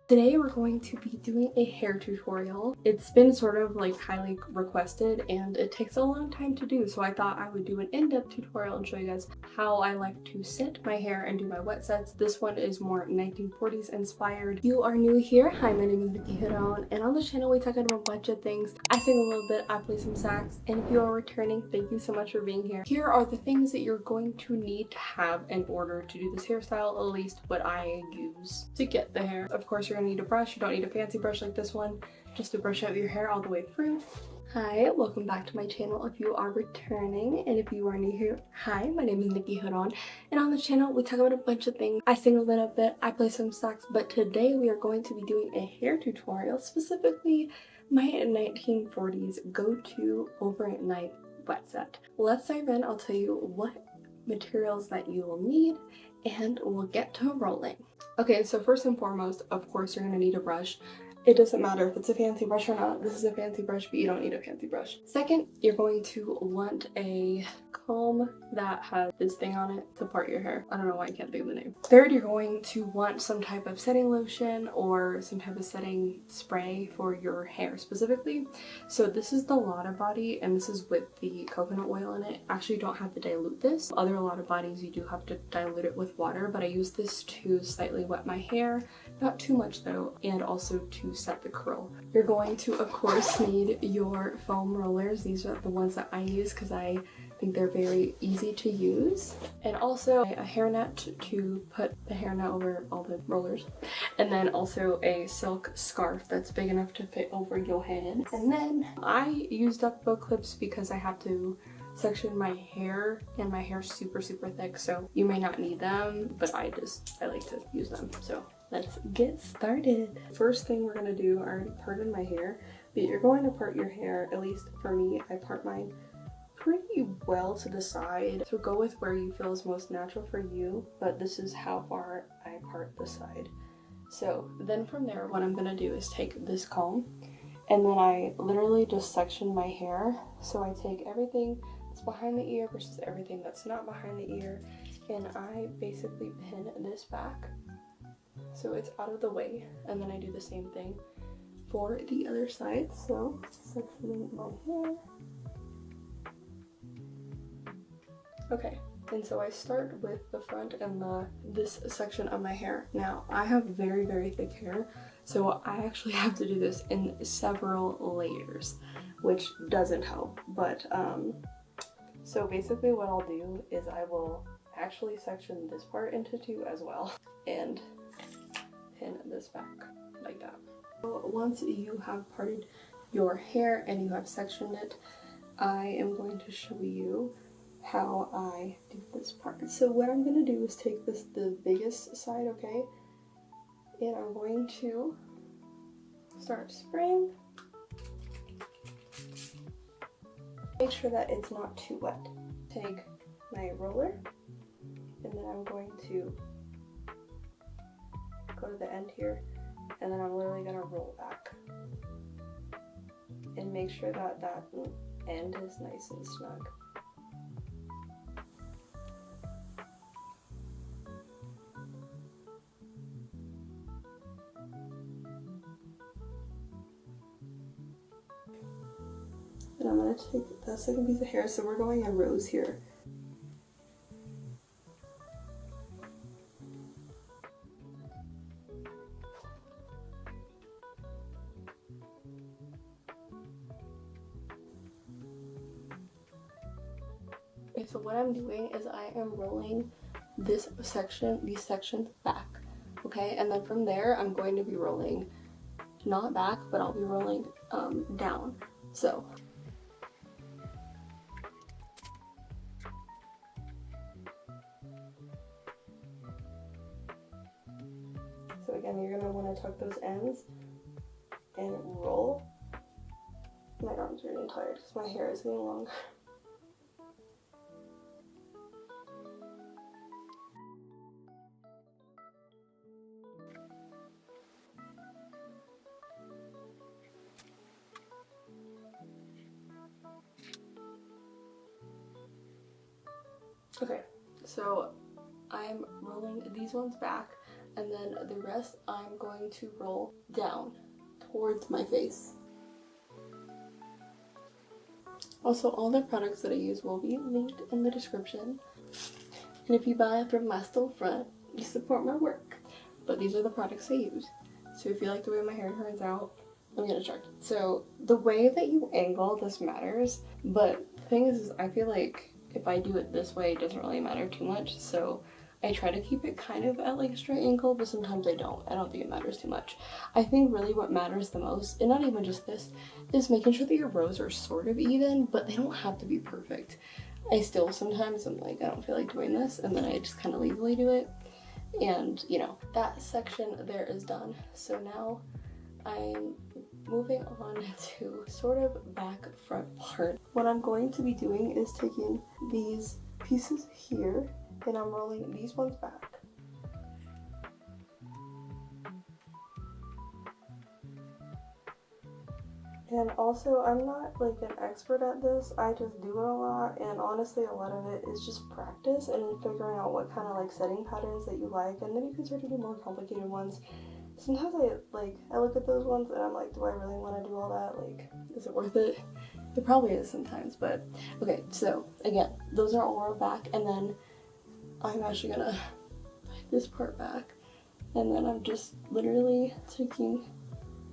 Today we're going to be doing a hair tutorial. It's been sort of like highly requested and it takes a long time to do, so I thought I would do an in-depth tutorial and show you guys how I like to set my hair and do my wet sets. This one is more 1940s inspired. If you are new here, hi, my name is Nikki Hidon, and on this channel we talk about a bunch of things. I sing a little bit, I play some sax, and if you are returning, thank you so much for being here. Here are the things that you're going to need to have in order to do this hairstyle, at least what I use to get the hair. Of course, you're gonna need a brush. You don't need a fancy brush like this one, just to brush out your hair all the way through. Hi, welcome back to my channel if you are returning, and if you are new here, hi, my name is Nikki Hidon, and on the channel we talk about a bunch of things. I sing a little bit, I play some sax, but today we are going to be doing a hair tutorial, specifically my 1940s go-to overnight wet set. Let's dive in. I'll tell you what materials that you will need and we'll get to rolling. Okay, so first and foremost, of course, you're gonna need a brush. It doesn't matter if it's a fancy brush or not. This is a fancy brush, but you don't need a fancy brush. Second, you're going to want a comb that has this thing on it to part your hair. I don't know why I can't think of the name. Third, you're going to want some type of setting lotion or some type of setting spray for your hair specifically. So this is the Lotta Body, and this is with the coconut oil in it. Actually, you don't have to dilute this. Other Lotta Bodies, you do have to dilute it with water, but I use this to slightly wet my hair. Not too much though, and also to set the curl. You're going to, of course, need your foam rollers. These are the ones that I use because I think they're very easy to use. And also a hairnet to put the hairnet over all the rollers. And then also a silk scarf that's big enough to fit over your head. And then I use duckbill clips because I have to section my hair, and my hair's super thick, so you may not need them, but I like to use them. So let's get started. First thing we're gonna do, I already parted my hair, but you're going to part your hair, at least for me, I part mine pretty well to the side. So go with where you feel is most natural for you, but this is how far I part the side. So then from there, what I'm gonna do is take this comb, and then I literally just section my hair. So I take everything that's behind the ear versus everything that's not behind the ear, and I basically pin this back so it's out of the way, and then I do the same thing for the other side. So sectioning my hair. Okay, and so I start with the front and this section of my hair. Now I have very thick hair, so I actually have to do this in several layers, which doesn't help, but so basically what I'll do is I will actually section this part into two as well and pin this back like that. So once you have parted your hair and you have sectioned it, I am going to show you how I do this part. So what I'm going to do is take the biggest side, okay, and I'm going to start spraying. Make sure that it's not too wet. Take my roller, and then I'm going to go to the end here, and then I'm literally going to roll back and make sure that that end is nice and snug. And I'm going to take that second piece of hair, so we're going in rows here. Okay, so what I'm doing is I am rolling these sections back, okay? And then from there, I'm going to be rolling, not back, but I'll be rolling down. So again, you're gonna want to tuck those ends and roll. My arms are getting tired because my hair is getting longer. Okay, so I'm rolling these ones back and then the rest I'm going to roll down towards my face. Also, all the products that I use will be linked in the description. And if you buy from my storefront, you support my work. But these are the products I use. So if you like the way my hair turns out, I'm gonna start. So the way that you angle this matters, but the thing is I feel like if I do it this way, it doesn't really matter too much. So I try to keep it kind of at like a straight angle, but sometimes I don't. I don't think it matters too much. I think really what matters the most, and not even just this, is making sure that your rows are sort of even, but they don't have to be perfect. I still sometimes I'm like, I don't feel like doing this, and then I just kind of lazily do it. And you know, that section there is done. So now I'm moving on to sort of back front part. What I'm going to be doing is taking these pieces here and I'm rolling these ones back. And also, I'm not like an expert at this, I just do it a lot, and honestly a lot of it is just practice and figuring out what kind of like setting patterns that you like, and then you can start to do more complicated ones. Sometimes I look at those ones and I'm like, do I really want to do all that? Like, is it worth it? It probably is sometimes, but okay, so again, those are all rolled back, and then I'm actually gonna put this part back, and then I'm just literally taking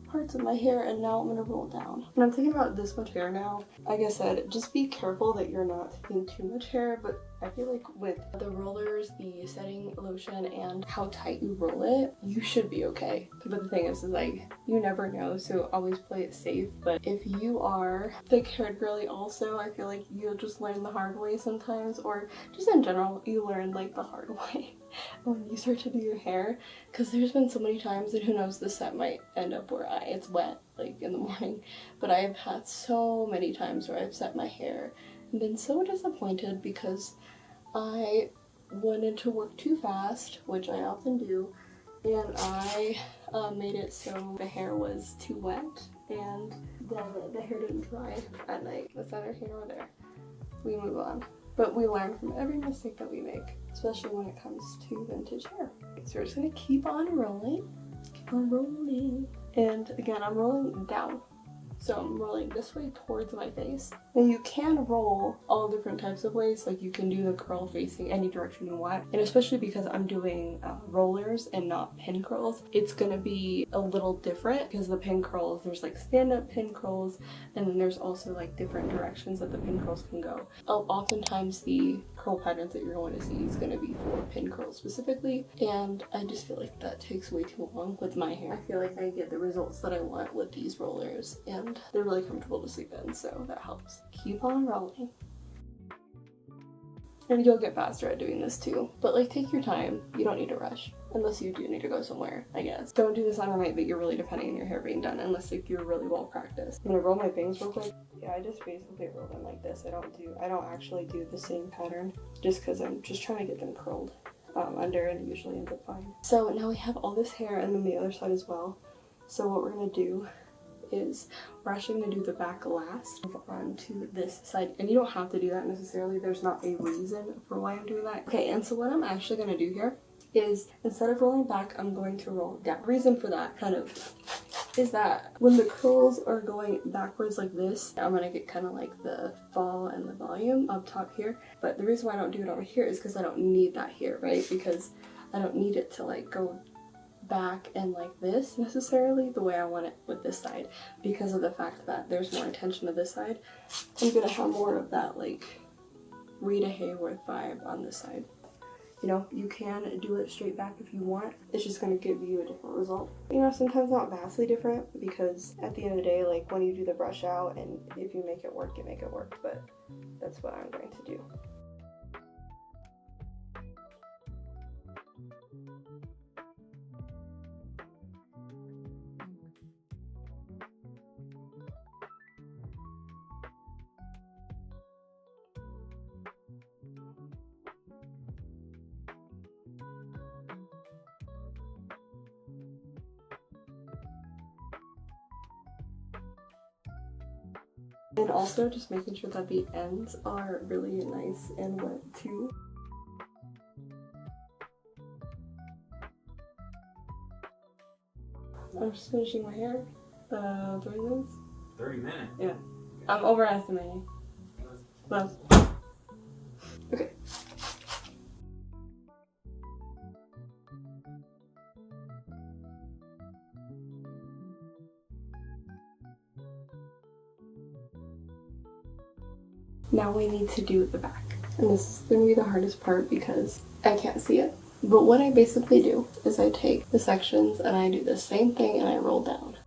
parts of my hair, and now I'm gonna roll down. And I'm thinking about this much hair now. Like I said, just be careful that you're not taking too much hair, but I feel like with the rollers, the setting lotion, and how tight you roll it, you should be okay. But the thing is like, you never know, so always play it safe. But if you are thick-haired girly also, I feel like you'll just learn the hard way sometimes, or just in general, you learn like the hard way when you start to do your hair, because there's been so many times that who knows, the set might end up where it's wet like in the morning, but I have had so many times where I've set my hair and been so disappointed because I wanted to work too fast, which I often do, and I made it so the hair was too wet, and then the hair didn't dry at night. That's neither here nor there. We move on. But we learn from every mistake that we make, especially when it comes to vintage hair. So we're just gonna keep on rolling. Keep on rolling. And again, I'm rolling down. So I'm rolling this way towards my face. And you can roll all different types of ways. Like you can do the curl facing any direction you want. And especially because I'm doing rollers and not pin curls, it's gonna be a little different because the pin curls, there's like stand-up pin curls, and then there's also like different directions that the pin curls can go. Oftentimes the curl patterns that you're going to see is gonna be for pin curls specifically. And I just feel like that takes way too long with my hair. I feel like I get the results that I want with these rollers, and they're really comfortable to sleep in, so that helps. Keep on rolling. And you'll get faster at doing this too, but like take your time. You don't need to rush, unless you do need to go somewhere, I guess. Don't do this on a night that you're really depending on your hair being done, unless like you're really well practiced. I'm gonna roll my bangs real quick. Yeah, I just basically roll them like this. I don't actually do the same pattern, just because I'm just trying to get them curled under, and it usually ends up fine. So now we have all this hair, and then the other side as well. So what we're gonna do is we're actually going to do the back last onto this side, and you don't have to do that necessarily. There's not a reason for why I'm doing that. Okay, and so what I'm actually going to do here is instead of rolling back, I'm going to roll down. The reason for that kind of is that when the curls are going backwards like this, I'm going to get kind of like the fall and the volume up top here. But the reason why I don't do it over here is because I don't need that here, right? Because I don't need it to like go back and like this necessarily the way I want it with this side, because of the fact that there's more attention to this side. I'm gonna have more of that like Rita Hayworth vibe on this side. You know, you can do it straight back if you want. It's just gonna give you a different result. You know, sometimes not vastly different, because at the end of the day, like when you do the brush out, and if you make it work, you make it work, but that's what I'm going to do. And also just making sure that the ends are really nice and wet too. I'm just finishing my hair. 30 minutes? 30 minutes? Yeah. I'm overestimating. But okay. Now we need to do the back. And this is going to be the hardest part because I can't see it. But what I basically do is I take the sections and I do the same thing and I roll down.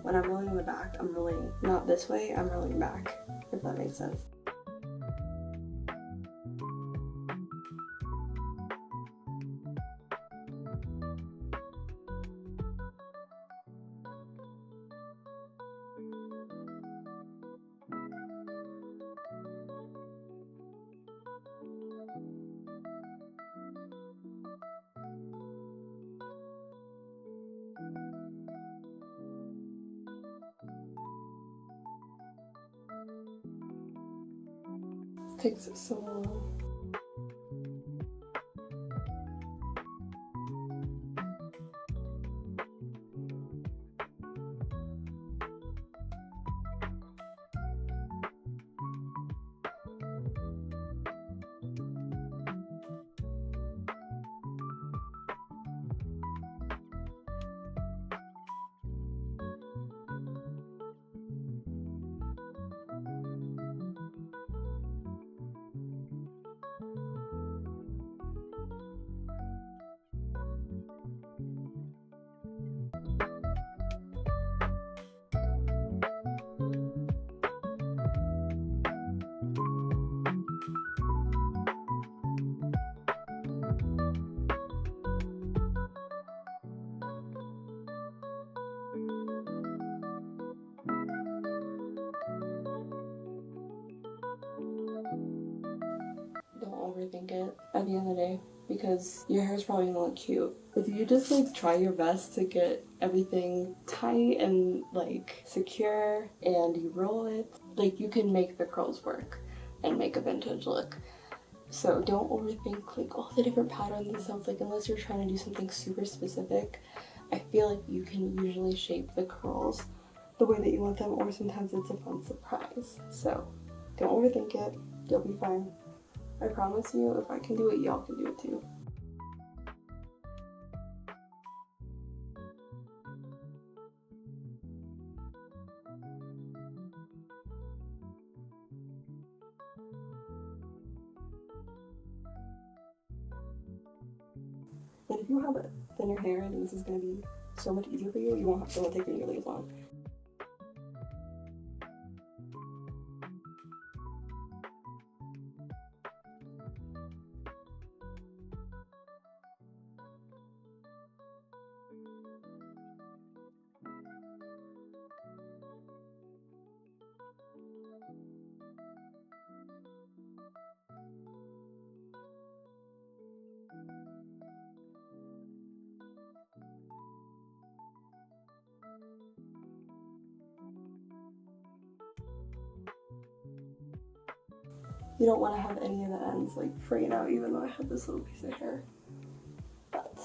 When I'm rolling the back, I'm rolling not this way, I'm rolling back, if that makes sense. It takes so long. Overthink it at the end of the day because your hair is probably gonna look cute. If you just like try your best to get everything tight and like secure and you roll it, like you can make the curls work and make a vintage look. So don't overthink like all the different patterns and stuff. Like unless you're trying to do something super specific, I feel like you can usually shape the curls the way that you want them, or sometimes it's a fun surprise. So don't overthink it, you'll be fine. I promise you, if I can do it, y'all can do it too. And if you have thinner hair, I think this is going to be so much easier for you. You won't have to take it nearly as long. You don't want to have any of the ends like fraying out, even though I have this little piece of hair. But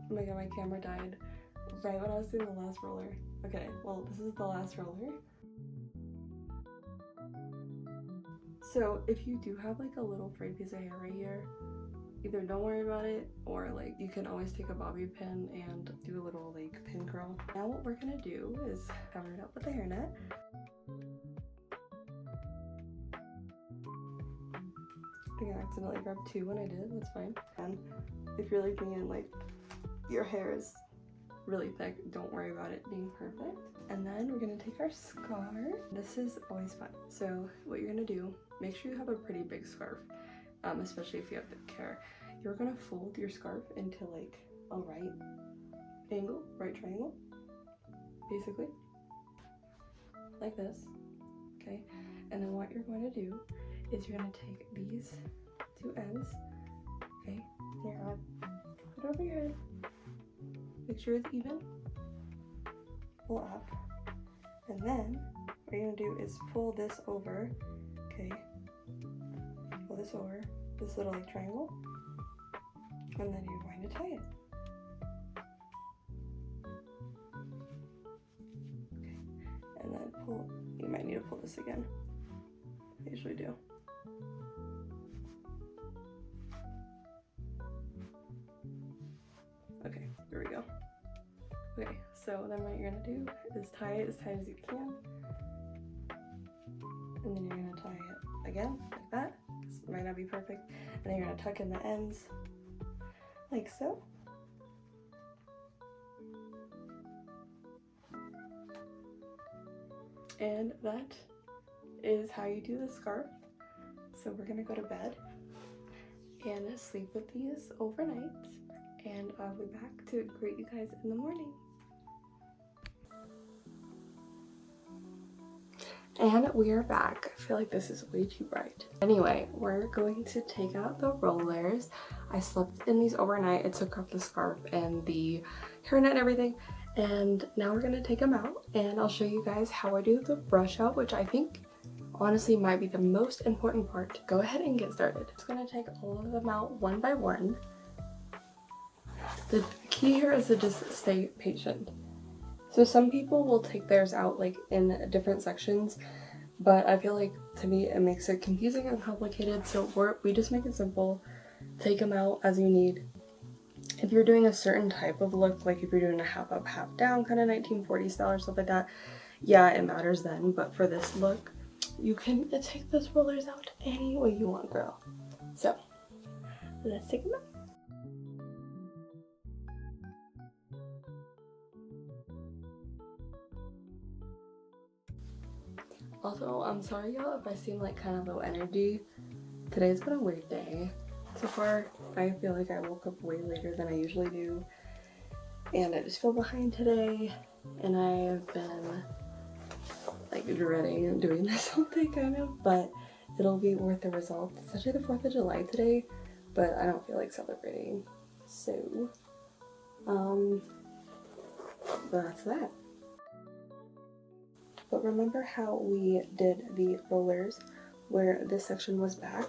oh my god, my camera died right when I was doing the last roller. Okay, well, this is the last roller. So if you do have like a little frayed piece of hair right here, either don't worry about it, or like you can always take a bobby pin and do a little like pin curl. Now what we're gonna do is cover it up with a hairnet. I think I accidentally grabbed two when I did, that's fine. And if you're like me and like your hair is really thick, don't worry about it being perfect. And then we're gonna take our scarf. This is always fun. So what you're gonna do, make sure you have a pretty big scarf, especially if you have thick hair. You're gonna fold your scarf into like a right triangle, basically, like this, okay? And then what you're going to do is you're gonna take these two ends, okay? And you're gonna put it over your head. Make sure it's even. Pull up. And then what you're gonna do is pull this over, okay? Pull this over, this little like triangle, and then you're going to tie it. Okay, and then pull, you might need to pull this again. I usually do. Okay, there we go. Okay, so then what you're gonna do is tie it as tight as you can. And then you're gonna tie it again, like that. This might not be perfect. And then you're gonna tuck in the ends, like so. And that is how you do the scarf. So we're gonna go to bed and sleep with these overnight. And I'll be back to greet you guys in the morning. And we are back. I feel like this is way too bright. Anyway, we're going to take out the rollers. I slept in these overnight. I took off the scarf and the hairnet and everything. And now we're gonna take them out and I'll show you guys how I do the brush out, which I think honestly might be the most important part. Go ahead and get started. I'm just gonna take all of them out one by one. The key here is to just stay patient. So some people will take theirs out like in different sections, but I feel like to me it makes it confusing and complicated, so we just make it simple. Take them out as you need. If you're doing a certain type of look, like if you're doing a half up, half down kind of 1940s style or stuff like that, yeah, it matters then, but for this look, you can take those rollers out any way you want, girl. So, let's take them out. Also, I'm sorry y'all if I seem like kind of low energy. Today's been a weird day. So far, I feel like I woke up way later than I usually do. And I just feel behind today. And I've been like dreading doing this whole thing kind of, but it'll be worth the results. It's actually the 4th of July today, but I don't feel like celebrating. So, that's that. But remember how we did the rollers where this section was back?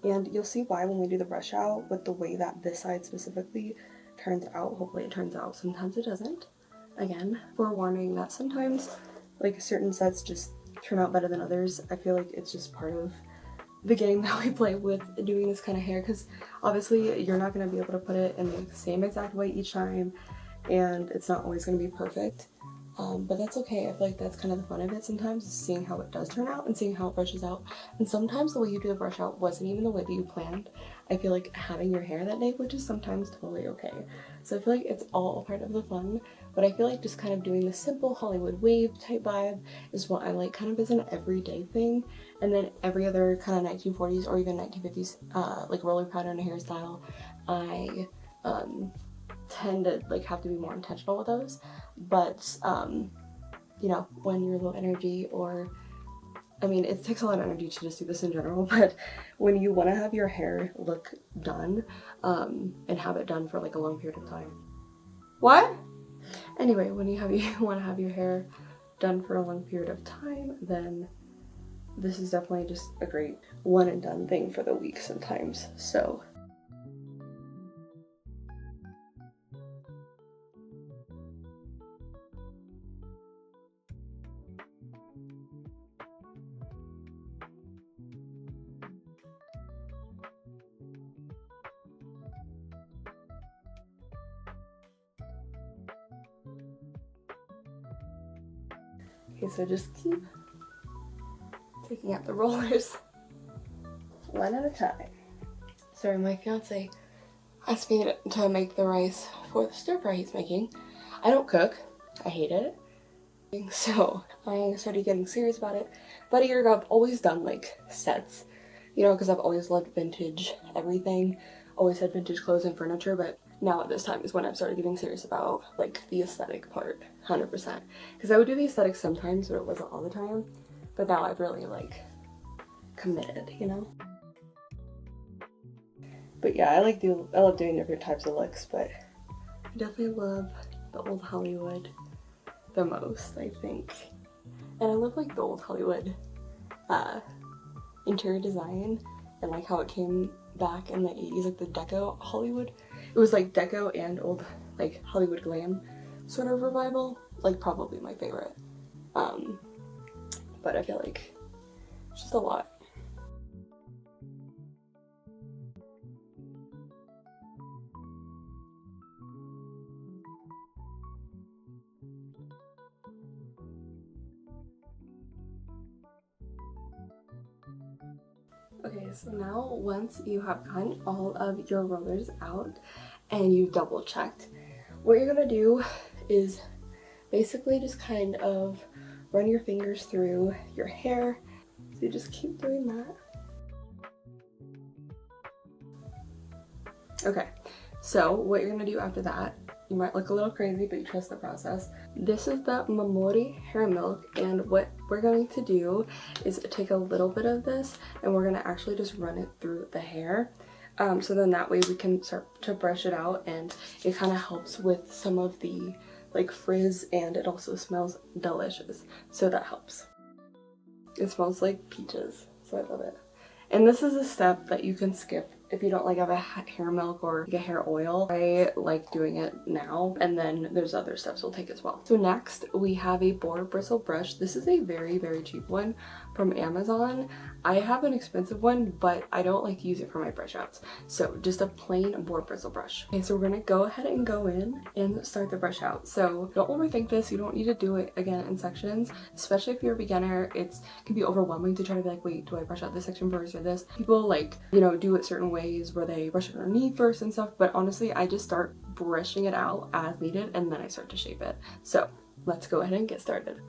And you'll see why when we do the brush out with the way that this side specifically turns out. Hopefully it turns out. Sometimes it doesn't. Again, forewarning that sometimes like certain sets just turn out better than others. I feel like it's just part of the game that we play with doing this kind of hair, because obviously you're not going to be able to put it in the same exact way each time, and it's not always going to be perfect. But that's okay. I feel like that's kind of the fun of it sometimes, is seeing how it does turn out and seeing how it brushes out. And sometimes the way you do the brush out wasn't even the way that you planned. I feel like having your hair that day, which is sometimes totally okay. So I feel like it's all a part of the fun, but I feel like just kind of doing the simple Hollywood wave type vibe is what I like kind of as an everyday thing. And then every other kind of 1940s or even 1950s like roller pattern hairstyle, I tend to like have to be more intentional with those. But you know, when you're low energy, or I mean, it takes a lot of energy to just do this in general, but when you want to have your hair look done and have it done for like a long period of time. What? Anyway, when you want to have your hair done for a long period of time, then this is definitely just a great one and done thing for the week sometimes. So okay, so just keep taking out the rollers one at a time. Sorry, my fiance asked me to make the rice for the stir fry he's making. I don't cook. I hate it. So I started getting serious about it. About a year ago, I've always done like sets, you know, because I've always loved vintage everything. Always had vintage clothes and furniture, but now at this time is when I've started getting serious about like the aesthetic part, 100%. Because I would do the aesthetic sometimes, but it wasn't all the time. But now I've really like committed, you know? But yeah, I love doing different types of looks, but I definitely love the old Hollywood the most, I think. And I love like the old Hollywood interior design and like how it came back in the 80s, like the deco Hollywood. It was like deco and old like Hollywood glam sort of revival, like probably my favorite. But I feel like it's just a lot. Okay, so now once you have gotten all of your rollers out and you double checked, what you're gonna do is basically just kind of run your fingers through your hair. So you just keep doing that. Okay, so what you're gonna do after that, you might look a little crazy, but you trust the process. This is the Mamori hair milk, and what we're going to do is take a little bit of this and we're gonna actually just run it through the hair. So then that way we can start to brush it out, and it kind of helps with some of the like frizz, and it also smells delicious, so that helps. It smells like peaches, so I love it. And this is a step that you can skip if you don't like have a hair milk or like a hair oil. I like doing it now, and then there's other steps we'll take as well. So next we have a boar bristle brush. This is a very, very cheap one from Amazon. I have an expensive one, but I don't like to use it for my brush outs. So just a plain boar bristle brush. Okay, so we're gonna go ahead and go in and start the brush out. So don't overthink this. You don't need to do it again in sections, especially if you're a beginner. It can be overwhelming to try to be like, wait, do I brush out this section first or this? People like, you know, do it certain ways where they brush it underneath first and stuff, but honestly, I just start brushing it out as needed and then I start to shape it. So let's go ahead and get started.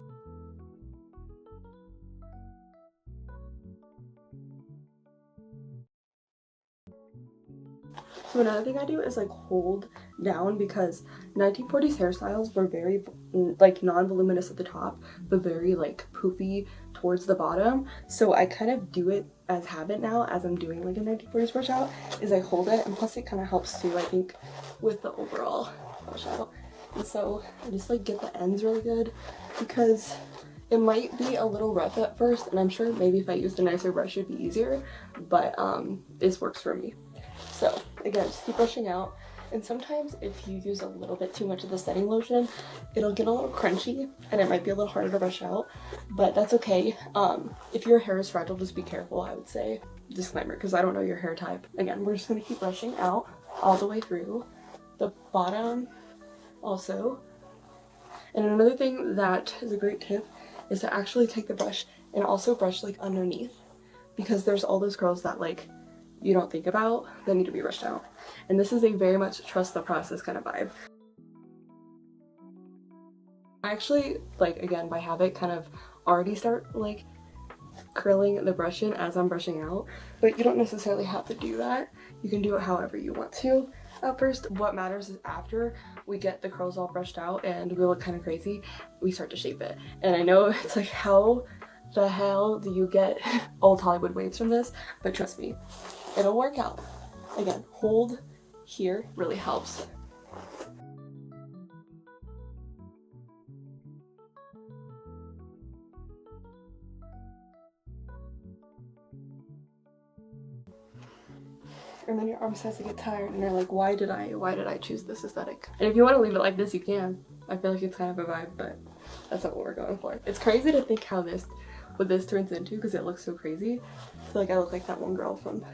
So another thing I do is like hold down, because 1940s hairstyles were very like non-voluminous at the top, but very like poofy towards the bottom. So I kind of do it as habit now as I'm doing like a 1940s brush out, is I hold it, and plus it kind of helps too, I think, with the overall brush out. And so I just like get the ends really good, because it might be a little rough at first, and I'm sure maybe if I used a nicer brush it'd be easier, but this works for me. So again, just keep brushing out, and sometimes if you use a little bit too much of the setting lotion, it'll get a little crunchy and it might be a little harder to brush out, but that's okay. If your hair is fragile, just be careful, I would say. Disclaimer, because I don't know your hair type. Again, we're just going to keep brushing out all the way through the bottom also. And another thing that is a great tip is to actually take the brush and also brush like underneath, because there's all those curls that like you don't think about that need to be brushed out. And this is a very much trust the process kind of vibe. I actually, like, again, by habit, kind of already start like curling the brush in as I'm brushing out, but you don't necessarily have to do that. You can do it however you want to. At first, what matters is after we get the curls all brushed out and we look kind of crazy, we start to shape it. And I know it's like, how the hell do you get old Hollywood waves from this? But trust me, it'll work out. Again, hold here really helps. And then your arm starts to get tired and you're like, why did I choose this aesthetic? And if you want to leave it like this, you can. I feel like it's kind of a vibe, but that's not what we're going for. It's crazy to think how what this turns into, because it looks so crazy. I feel like I look like that one girl from,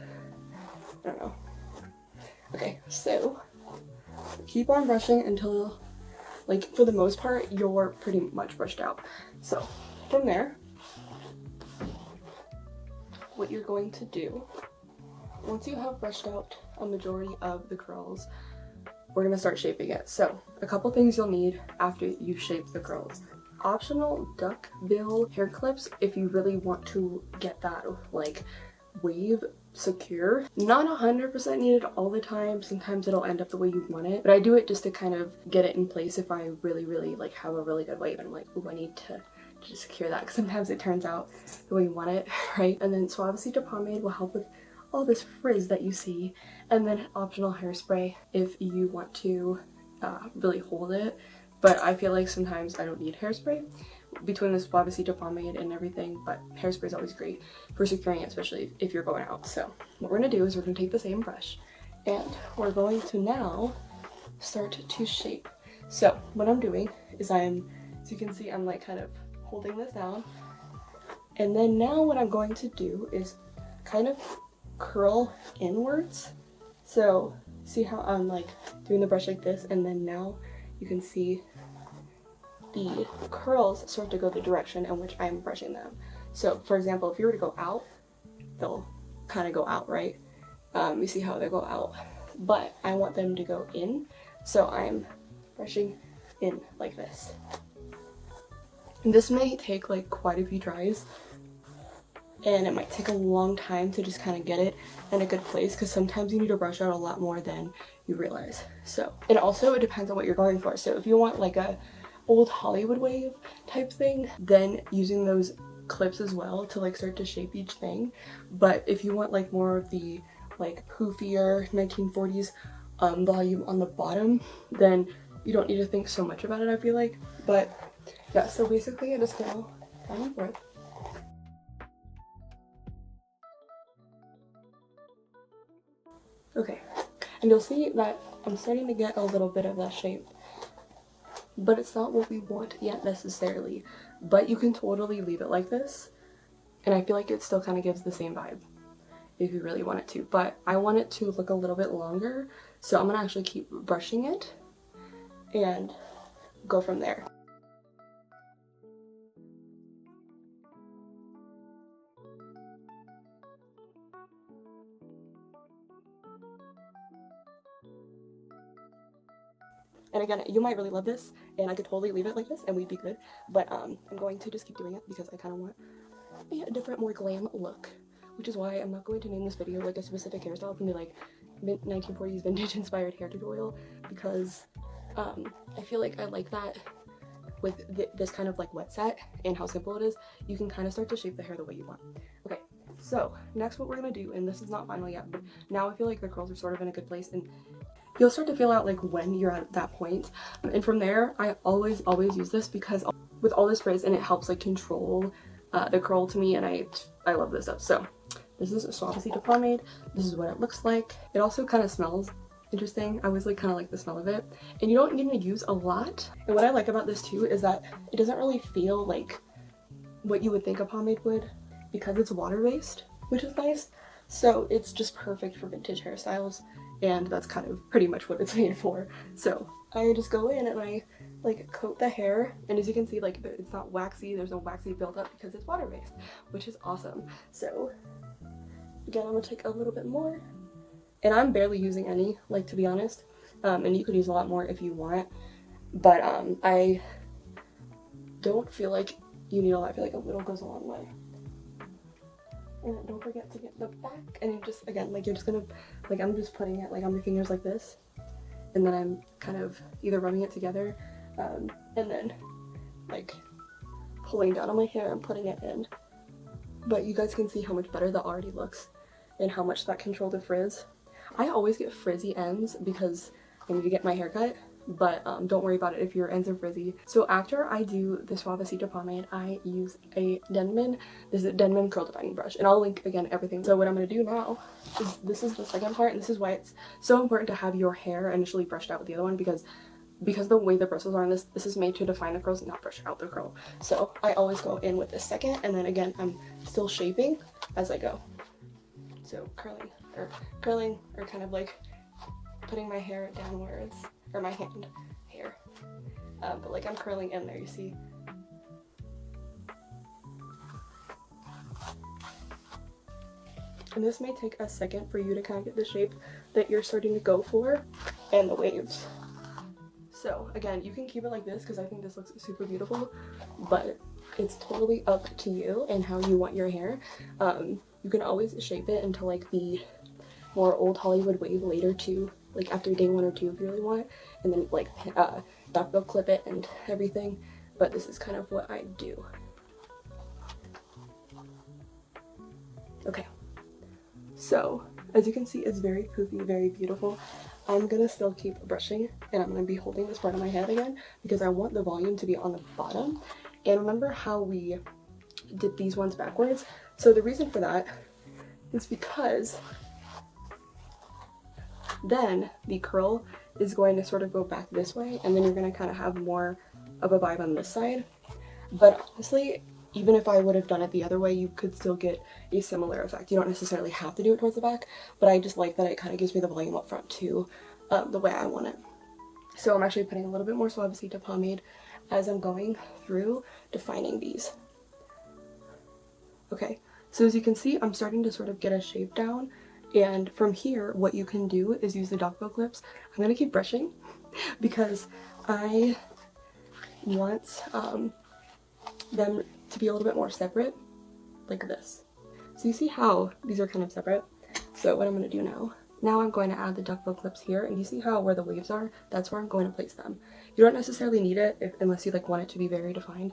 I don't know. Okay, so keep on brushing until, like, for the most part, you're pretty much brushed out. So from there, what you're going to do, once you have brushed out a majority of the curls, we're gonna start shaping it. So a couple things you'll need after you shape the curls. Optional duck bill hair clips if you really want to get that like wave secure. Not 100% needed all the time. Sometimes it'll end up the way you want it, but I do it just to kind of get it in place if I really like have a really good wave and I'm like, ooh, I need to secure that, because sometimes it turns out the way you want it, right? And then Suavecito pomade will help with all this frizz that you see, and then optional hairspray if you want to really hold it but I feel like sometimes I don't need hairspray between this Suavecito pomade and everything, but hairspray is always great for securing it, especially if you're going out. So what we're gonna do is we're gonna take the same brush and we're going to now start to shape. So what I'm doing is as you can see, I'm like kind of holding this down, and then now what I'm going to do is kind of curl inwards. So see how I'm like doing the brush like this, and then now you can see the curls start to go the direction in which I'm brushing them. So for example, if you were to go out, they'll kind of go out, right? You see how they go out, but I want them to go in, so I'm brushing in like this. And this may take like quite a few tries, and it might take a long time to just kind of get it in a good place, because sometimes you need to brush out a lot more than you realize. So, and also it depends on what you're going for. So if you want like a old Hollywood wave type thing, then using those clips as well to like start to shape each thing. But if you want like more of the like poofier 1940s volume on the bottom, then you don't need to think so much about it, I feel like. But yeah, so basically I just go back and forth. Okay, and you'll see that I'm starting to get a little bit of that shape, but it's not what we want yet necessarily. But you can totally leave it like this, and I feel like it still kind of gives the same vibe if you really want it to. But I want it to look a little bit longer, so I'm gonna actually keep brushing it and go from there. And again, you might really love this, and I could totally leave it like this and we'd be good, but I'm going to just keep doing it because I kind of want a different, more glam look, which is why I'm not going to name this video like a specific hairstyle. It's gonna be like 1940s vintage inspired hair tutorial, because I feel like I like that with this kind of like wet set and how simple it is. You can kind of start to shape the hair the way you want. Okay, so next what we're gonna do, and this is not final yet, but now I feel like the curls are sort of in a good place, and you'll start to feel out like when you're at that point. And from there, I always use this because with all this sprays, and it helps like control the curl to me, and I love this stuff. So this is a Suavecito pomade. This is what it looks like. It also kind of smells interesting. I always like kind of like the smell of it, and you don't need to use a lot. And what I like about this too is that it doesn't really feel like what you would think a pomade would, because it's water-based, which is nice. So it's just perfect for vintage hairstyles, and that's kind of pretty much what it's made for. So I just go in and I like coat the hair, and as you can see, like it's not waxy, there's no waxy buildup because it's water-based, which is awesome. So again, I'm gonna take a little bit more, and I'm barely using any, like, to be honest, and you could use a lot more if you want, but I don't feel like you need a lot. I feel like a little goes a long way. And then don't forget to get the back, and you just, again, like, you're just gonna, like, I'm just putting it like on my fingers like this, and then I'm kind of either rubbing it together and then like pulling down on my hair and putting it in. But you guys can see how much better that already looks and how much that controlled the frizz. I always get frizzy ends because I need to get my hair cut, but don't worry about it if your ends are frizzy. So after I do the Suavecito pomade, I use a Denman. This is a Denman curl defining brush, and I'll link again everything. So what I'm going to do now is, this is the second part, and this is why it's so important to have your hair initially brushed out with the other one, because the way the bristles are on this is made to define the curls, not brush out the curl. So I always go in with this second, and then again I'm still shaping as I go. So curling or kind of like putting my hair downwards, or my hand hair, but like I'm curling in there, you see. And this may take a second for you to kind of get the shape that you're starting to go for and the waves. So again, you can keep it like this because I think this looks super beautiful, but it's totally up to you and how you want your hair. You can always shape it into like the more old Hollywood wave later too, like after day 1 or 2 if you really want, and then like they'll clip it and everything, but this is kind of what I do. Okay, so as you can see, it's very poofy, very beautiful. I'm gonna still keep brushing, and I'm gonna be holding this part of my head again because I want the volume to be on the bottom. And remember how we did these ones backwards? So the reason for that is because then the curl is going to sort of go back this way, and then you're going to kind of have more of a vibe on this side. But honestly, even if I would have done it the other way, you could still get a similar effect. You don't necessarily have to do it towards the back, but I just like that it kind of gives me the volume up front too, the way I want it. So I'm actually putting a little bit more suavecito pomade as I'm going through defining these. Okay, so as you can see, I'm starting to sort of get a shape down. And from here, what you can do is use the duckbill clips. I'm going to keep brushing because I want them to be a little bit more separate, like this. So you see how these are kind of separate? So what I'm going to do now I'm going to add the duckbill clips here, and you see how where the waves are? That's where I'm going to place them. You don't necessarily need it unless you like want it to be very defined,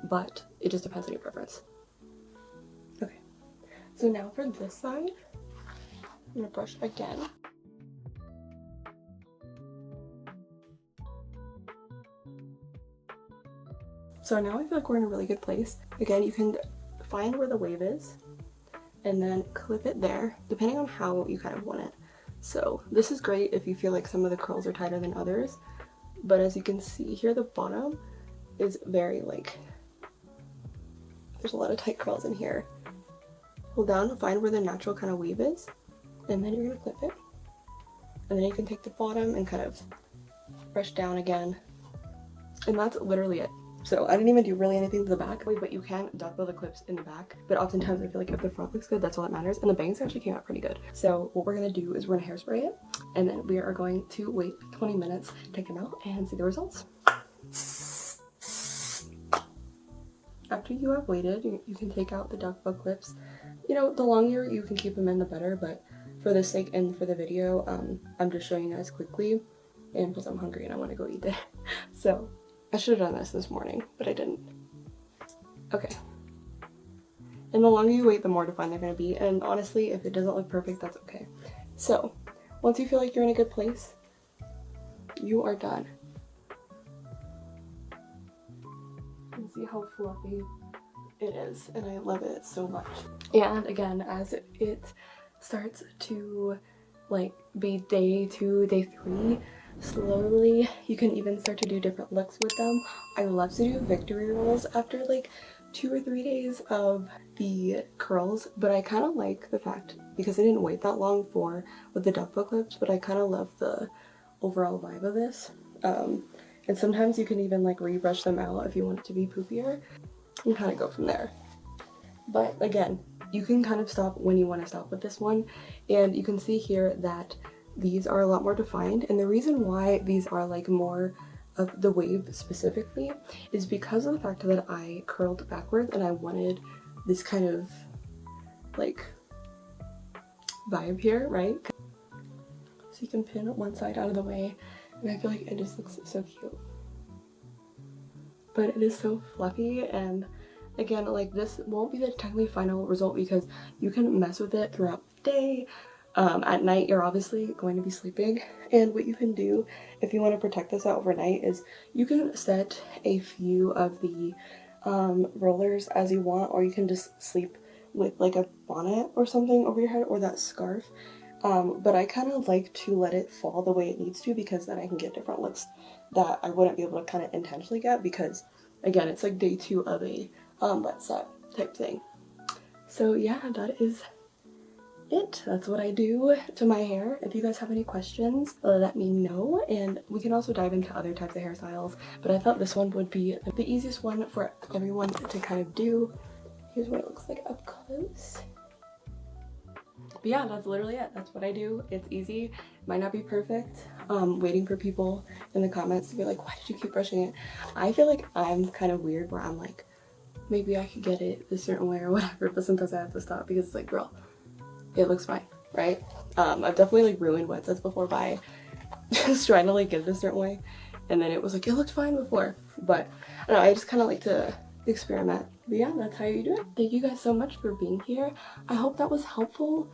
but it just depends on your preference. Okay, so now for this side, I'm gonna brush again. So now I feel like we're in a really good place. Again, you can find where the wave is and then clip it there, depending on how you kind of want it. So this is great if you feel like some of the curls are tighter than others, but as you can see here, the bottom is very like, there's a lot of tight curls in here. Hold down to find where the natural kind of weave is, and then you're gonna clip it. And then you can take the bottom and kind of brush down again. And that's literally it. So I didn't even do really anything to the back, but you can duckbill the clips in the back. But oftentimes I feel like if the front looks good, that's all that matters. And the bangs actually came out pretty good. So what we're gonna do is we're gonna hairspray it, and then we are going to wait 20 minutes, take them out, and see the results. After you have waited, you can take out the duckbill clips. You know, the longer you can keep them in, the better, but for the sake and for the video, I'm just showing you guys quickly, and because I'm hungry and I want to go eat it. So I should have done this morning, but I didn't. Okay. And the longer you wait, the more defined they're going to be, and honestly, if it doesn't look perfect, that's okay. So once you feel like you're in a good place, you are done. You can see how fluffy it is, and I love it so much. And again, as it starts to like be day 2, day 3, slowly you can even start to do different looks with them. I love to do victory rolls after like 2 or 3 days of the curls, but I kind of like the fact, because I didn't wait that long with the duckbill clips, but I kind of love the overall vibe of this. And sometimes you can even like rebrush them out if you want it to be poofier and kind of go from there. But again, you can kind of stop when you want to stop with this one, and you can see here that these are a lot more defined, and the reason why these are like more of the wave specifically is because of the fact that I curled backwards and I wanted this kind of like vibe here, right? So you can pin one side out of the way, and I feel like it just looks so cute. But it is so fluffy, and again, like this won't be the technically final result because you can mess with it throughout the day. At night, you're obviously going to be sleeping, and what you can do if you want to protect this out overnight is you can set a few of the rollers as you want, or you can just sleep with like a bonnet or something over your head, or that scarf. But I kind of like to let it fall the way it needs to, because then I can get different looks that I wouldn't be able to kind of intentionally get, because again, it's like day 2 of a wet set type thing. So yeah, that is it. That's what I do to my hair. If you guys have any questions, let me know, and we can also dive into other types of hairstyles, but I thought this one would be the easiest one for everyone to kind of do. Here's what it looks like up close. But yeah, that's literally it. That's what I do. It's easy. Might not be perfect. Waiting for people in the comments to be like, why did you keep brushing it? I feel like I'm kind of weird where I'm like, maybe I could get it a certain way or whatever, but sometimes I have to stop because it's like, girl, it looks fine, right? I've definitely like ruined wet sets before by just trying to like get it a certain way, and then it was like, it looked fine before, but I don't know, I just kind of like to experiment. But yeah, that's how you do it. Thank you guys so much for being here. I hope that was helpful.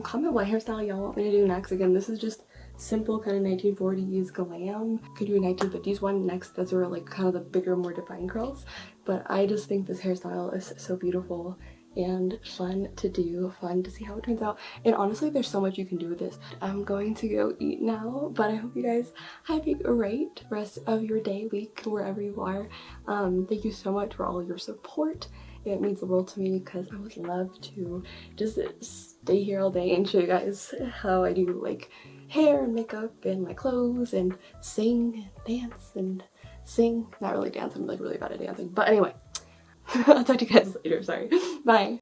Comment what hairstyle y'all want me to do next. Again, this is just simple kind of 1940s glam. Could do a 1950s one next. Those are like kind of the bigger, more defined curls. But I just think this hairstyle is so beautiful and fun to do, fun to see how it turns out. And honestly, there's so much you can do with this. I'm going to go eat now, but I hope you guys have a great rest of your day, week, wherever you are. Thank you so much for all your support. It means the world to me because I would love to just stay here all day and show you guys how I do like hair and makeup and my clothes and sing and dance and sing. Not really dance, I'm like really bad at dancing. But anyway, I'll talk to you guys later, sorry. Bye.